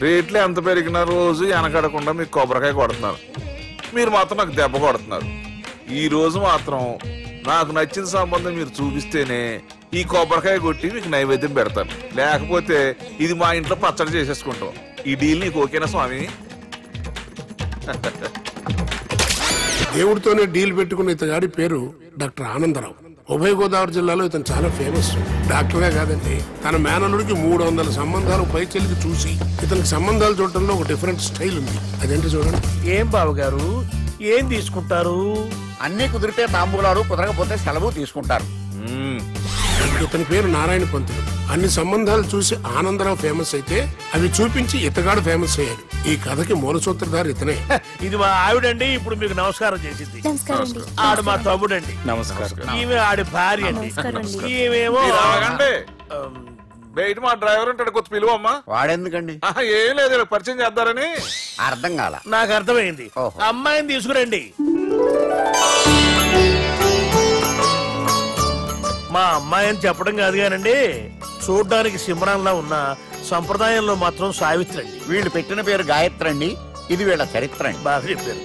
రేట్లు ఎంత పెరిగిన రోజు వెనకడకుండా మీకు కొబ్బరికాయ కొడుతున్నారు, మీరు మాత్రం నాకు దెబ్బ కొడుతున్నారు. ఈ రోజు మాత్రం నాకు నచ్చిన సంబంధం మీరు చూపిస్తేనే ఈ కొబ్బరికాయ కొట్టి మీకు నైవేద్యం పెడతాను, లేకపోతే ఇది మా ఇంట్లో పచ్చడి చేసేసుకుంటాం. ఈ డీల్ నీకు ఓకేనా స్వామి? దేవుడితోనే డీల్ పెట్టుకున్న ఇతగాడి పేరు డాక్టర్ ఆనందరావు. ఉభయ గోదావరి జిల్లాలో ఇతను చాలా ఫేమస్. డాక్టర్గా కాదండి, తన మేనల్లుడికి 300 సంబంధాలు పై చెల్లికి చూసి ఇతనికి సంబంధాలు చూడటంలో ఒక డిఫరెంట్ స్టైల్ ఉంది. అదేంటి చూడండి. ఏం బావగారు, ఏం తీసుకుంటారు? అన్ని కుదిరితే తాంబూలాలు, కుదరకపోతే సెలవు తీసుకుంటారు. ఇతని పేరు నారాయణ పంతులు. అన్ని సంబంధాలు చూసి ఆనందరావు ఫేమస్ అయితే అవి చూపించి ఇతగాడు ఫేమస్ అయ్యాడు. ఈ కథకి మూల సూత్రధారి ఇతనే. ఇది మా ఆవిడండి, ఇప్పుడు మీకు నమస్కారం చేసింది. ఆడు మా తమ్ముడండి. నమస్కారం. ఈమె ఆడి భార్య అండి. ఈమెమో బయట మా డ్రైవర్ ఉంటాడు, కొత్త పిలువమ్మా. వాడెందుకండి? ఏం లేదు, పరిచయం చేద్దారని. అర్థం కాల. నాకు అర్థమైంది. అమ్మాయిని తీసుకురండి. మా అమ్మాయి అని చెప్పడం కాదు కానండి, చూడ్డానికి సింహరాన్లా ఉన్న సంప్రదాయంలో మాత్రం సావిత్రి అండి. వీళ్ళు పెట్టిన పేరు గాయత్రి అండి. ఇది వీళ్ళ చరిత్ర అండి. బాగా చెప్పారు.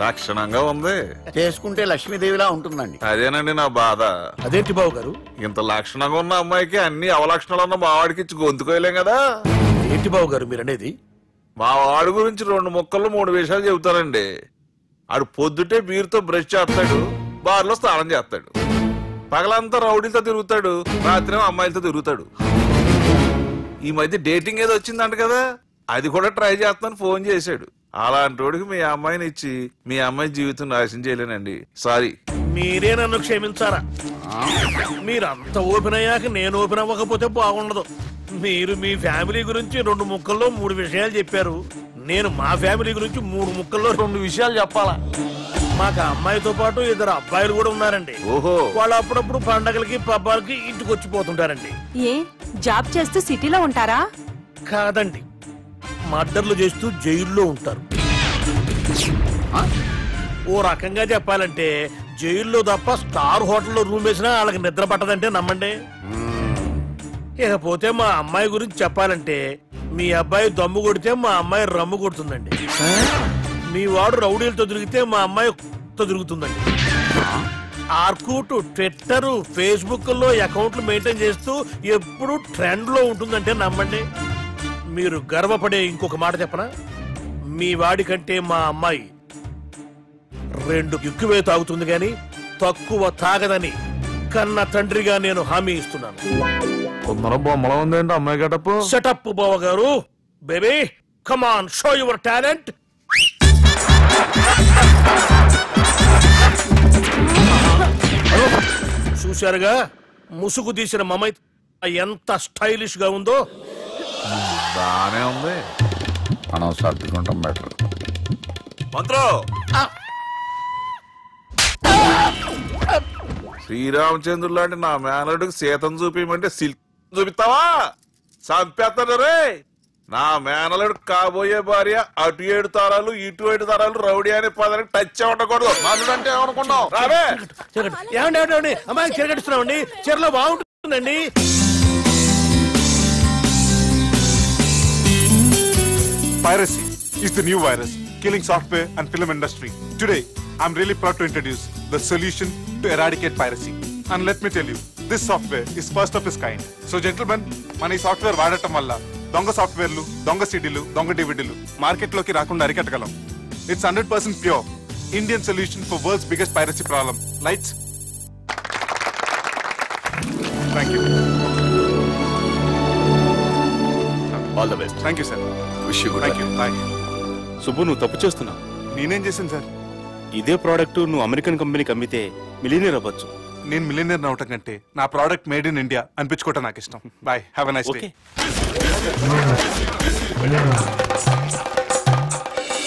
లక్షణంగా ఉంది, చేసుకుంటే లక్ష్మీదేవిలా ఉంటుందండి. అదేనండి నా బాధ. అదేంటి బాబు గారు, ఇంత లక్షణంగా ఉన్న అమ్మాయికి అన్ని అవలక్షణాలు ఉన్న మా వాడికి ఇచ్చి గొంతుకోయలేం కదా? ఏంటి బాబు గారు మీరు అనేది? మా వాడి గురించి 2 ముక్కల్లో 3 విషయాలు చెబుతారండి. ఆడు పొద్దుటే బీరుతో బ్రష్ చేస్తాడు, బార్లో స్నానం చేస్తాడు, పగలంతా రౌడీలతో తిరుగుతాడు, రాత్రి అమ్మాయిలతో తిరుగుతాడు. ఈ మధ్య డేటింగ్ ఏదో వచ్చిందంట కదా, అది కూడా ట్రై చేస్తాను ఫోన్ చేశాడు. అలాంటి వాడికి మీ అమ్మాయిని ఇచ్చి మీ అమ్మాయి జీవితం నాశనం చేయలేనండి. సారీ. మీరే నన్ను క్షమించారా? మీరంత ఓపెన్ అయ్యాక నేను ఓపెన్ అవ్వకపోతే బాగుండదు. మీరు మీ ఫ్యామిలీ గురించి 2 ముక్కల్లో 3 విషయాలు చెప్పారు. నేను మా ఫ్యామిలీ గురించి 3 ముక్కల్లో 2 విషయాలు చెప్పాలా? మాకు అమ్మాయితో పాటు 2 అబ్బాయిలు కూడా ఉన్నారండి. వాళ్ళు అప్పుడప్పుడు పండగలకి పబ్బాలకి ఇంటికి వచ్చిపోతుంటారండి. ఏ జాబ్ చేస్తూ సిటీలో ఉంటారా? కాదండి, మర్డర్లు చేస్తూ జైల్లో ఉంటారు. ఓ రకంగా చెప్పాలంటే జైల్లో తప్ప స్టార్ హోటల్లో రూమ్ వేసినా వాళ్ళకి నిద్ర పట్టదంటే నమ్మండి. ఇకపోతే మా అమ్మాయి గురించి చెప్పాలంటే మీ అబ్బాయి దమ్ము కొడితే మా అమ్మాయి రమ్ము కొడుతుందండి. మీ వాడు రౌడీలతో తిరిగితే మా అమ్మాయి తిరుగుతుందండి. ఆర్కుట్, ట్విట్టర్, ఫేస్బుక్ లో అకౌంట్లు మెయింటైన్ చేస్తూ ఎప్పుడు ట్రెండ్ లో ఉంటుందంటే నమ్మండి. మీరు గర్వపడే ఇంకొక మాట చెప్పనా? మీ వాడి కంటే మా అమ్మాయి 2 ఎక్కువే తాగుతుంది గాని తక్కువ తాగదని కన్న తండ్రిగా నేను హామీ ఇస్తున్నాను. బొమ్మలా ఉందండి అమ్మాయి గడప. సెటప్ బావ గారు. Baby come on, show your talent. చూశారుగా ముసుగు తీసిన మమై ఎంత స్టైలిష్ గా ఉందో. బానే ఉంది. మనం సర్దుకుంటాం బెటర్. మంత్రో, శ్రీరామచంద్రుడు లాంటి నా మేనలుడికి సీతను చూపించమంటే సిల్క్ చూపిస్తావా? చంపేస్తాడు రే. నా మేనలుడు కాబోయే భార్య అటు 7 తరాలు ఇటు 7 తరాలు రౌడీ అనే పదానికి టచ్ ఉండకూడదు. మనడు అంటే ఏమనుకున్నావు? రావే. ఏమండి అమ్మాయి చెరగడుస్తున్నామండి, చీరలో బాగుంటుందండి. Piracy is the new virus killing software and film industry. Today, I'm really proud to introduce the solution to eradicate piracy. And let me tell you, this software is first of its kind. So gentlemen, మన ఈ software వాడటం వల్ల దొంగ సాఫ్ట్వేర్లు, దొంగ సీడీలు, దొంగ డివిడీలు మార్కెట్లోకి రాకుండా అరికట్టగలం. It's 100% pure Indian solution for world's biggest piracy problem. Lights. Thank you. All the best. Thank you, sir. Wish you good luck. Thank you. Bye. Subbu, నువ్వు తప్పు చేస్తున్నావు. నేనేం చేశాను సార్? ఇదే ప్రోడక్ట్ నువ్వు అమెరికన్ కంపెనీకి అమ్మితే మిలియనీర్ అవ్వచ్చు. నేను మిలియనీర్ అవటం కంటే నా ప్రోడక్ట్ మేడ్ ఇన్ ఇండియా అనిపించుకోవటం నాకు ఇష్టం. Bye, have a nice day.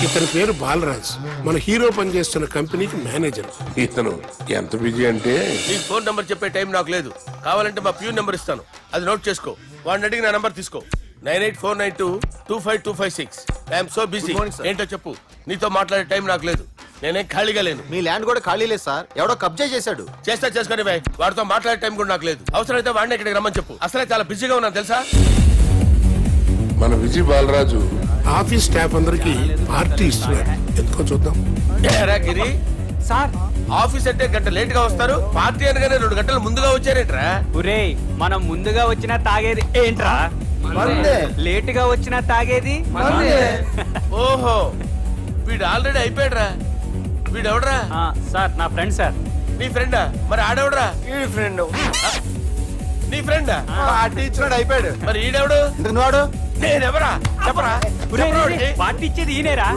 ఇతని పేరు బాలరాజ్, మన హీరో పనిచేస్తున్న కంపెనీకి మేనేజర్. ఇతను ఎంత బిజీ అంటే నీ ఫోన్ నంబర్ చెప్పే టైం నాకు లేదు. కావాలంటే మా ప్యూన్ నెంబర్ ఇస్తాను, అది నోట్ చేసుకో. వాడిని అడిగి నా నంబర్ తీసుకో. 9849225256. I'm so busy. ఏంటో చెప్పు. నీతో మాట్లాడే టైం నాకు లేదు. నేనేం ఖాళీగా లేను. మీ ల్యాండ్ కూడా ఖాళీ లేదు సార్, ఎవడో కబ్జా చేశాడు. చేస్తా చేసుకుని బాయ్, వాడితో మాట్లాడే టైం కూడా నాకు లేదు. అవసరమైతే వాడిని ఇక్కడికి రమ్మని చెప్పు. అసలే చాలా బిజీగా ఉన్నాను తెలుసా. మన విజయ్ బాలరాజు ఆఫీస్ స్టాఫ్ అందరికి పార్టీ ఇస్తున్నారు, ఎందుకో చూద్దాం. ఏరా గిరి సార్ ఆఫీస్ అంటే గంట లేట్ గా వస్తారు, పార్టీ అనగానే 2 గంటలు ముందుగా వచ్చారేంట్రా? ఒరేయ్ మనం ముందుగా వచ్చినా తాగేది ఏంట్రా? లేట్ గా వచ్చినా తాగేది. ఓహో వీడు ఆల్రెడీ అయిపోయాడురా. వీడెవడరా? సార్ నా ఫ్రెండ్ సార్. నీ ఫ్రెండా? మరి ఆడెవడరా? ఈ ఫ్రెండ్ నీ ఫ్రెండా? పార్టీ ఇచ్చినాడు అయిపోయాడు. మరి ఈడెవడు? వాడు నేనెవరా చెప్పరా? పార్టీ ఇచ్చేది ఈనేరా?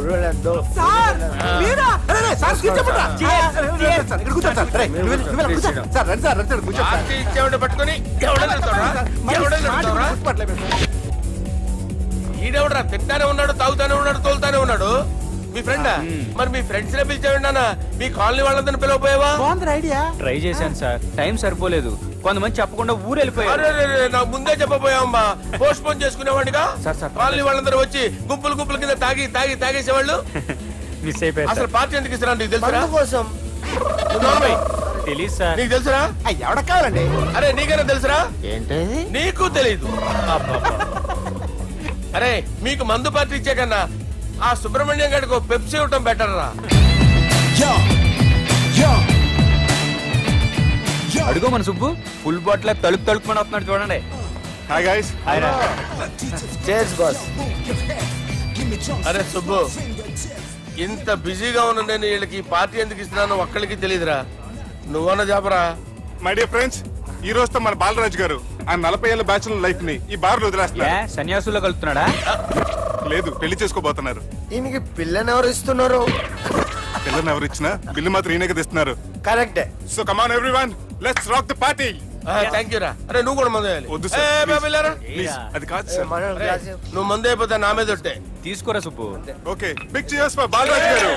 పార్టీ ఇచ్చేవాడిని పట్టుకొని ఎవడో ఈడెవడరా? తింటానే ఉన్నాడు, తాగుతానే ఉన్నాడు, తోలుతానే ఉన్నాడు. మీ ఫ్రెండా? మరి మీ ఫ్రెండ్స్ నే పిలిచావండి అన్న. మీ కాలనీ వాళ్ళందరినీ పిలవపోయావా? ట్రై చేశాను సార్, టైం సరిపోలేదు. కొంతమంది చెప్పకుండా ఊరు వెళ్ళిపోయారు. నాకు ముందే చెప్పపోయావమ్మా. పోస్ట్ పోన్ చేసుకునేవాడిగా. కాలనీ వాళ్ళందరూ వచ్చి గుంపులు గుంపుల కింద తాగేసేవాళ్ళు. మిస్ అయిపోయారు. అసలు పార్టీ ఎందుకు ఇస్తున్నా నీకు తెలుసా? కోసం తెలీదు సార్. నీకు తెలుసురా? ఎవడ కావాలండి? అరే నీకైనా తెలుసురా? ఏంటి నీకు తెలీదు. అరే మీకు మందు పార్టీ ఇచ్చే కన్నా ఆ సుబ్రహ్మణ్యం గారికి పెప్సీ ఇవ్వటం బెటర్ రా. అడుగు మన సుబ్బు ఫుల్ బాటిల్ తలుపుమని వస్తున్నాడు చూడండి. Hi guys. Chairs boss. అరే సుబ్బు, ఇంత బిజీగా ఉన్న నేను వీళ్ళకి పార్టీ ఎందుకు ఇస్తున్నాను ఒక్కడికి తెలియదురా. నువ్వన్న చెప్పరా. My dear friends, ఈ రోజుతో మన బాలరాజు గారు ఆ 40 ఏళ్ల బ్యాచులర్ లైఫ్ ని ఈ బార్ లో వదిలేస్తున్నారు. సన్యాసుల్లో కలుపుతున్నాడా? లేదు, పెళ్లి చేసుకోబోతున్నారు. ఈయనకి పిల్లని ఎవరు ఇస్తున్నారు? పిల్లని ఎవరు ఇచ్చినా బిల్లు మాత్రం ఈయనకి తెస్తున్నారు. కరెక్టే. So come on everyone, let's rock the party. Thank you రా. అరే నువ్వు కూడా మందు వేయాలి. వద్దు సార్, ప్లీజ్. అది కాదు సార్. నువ్వు మందు అయిపోతే నా మీద ఒట్టే. తీసుకోరా Subbu. Okay, big cheers for Balaraju గారు.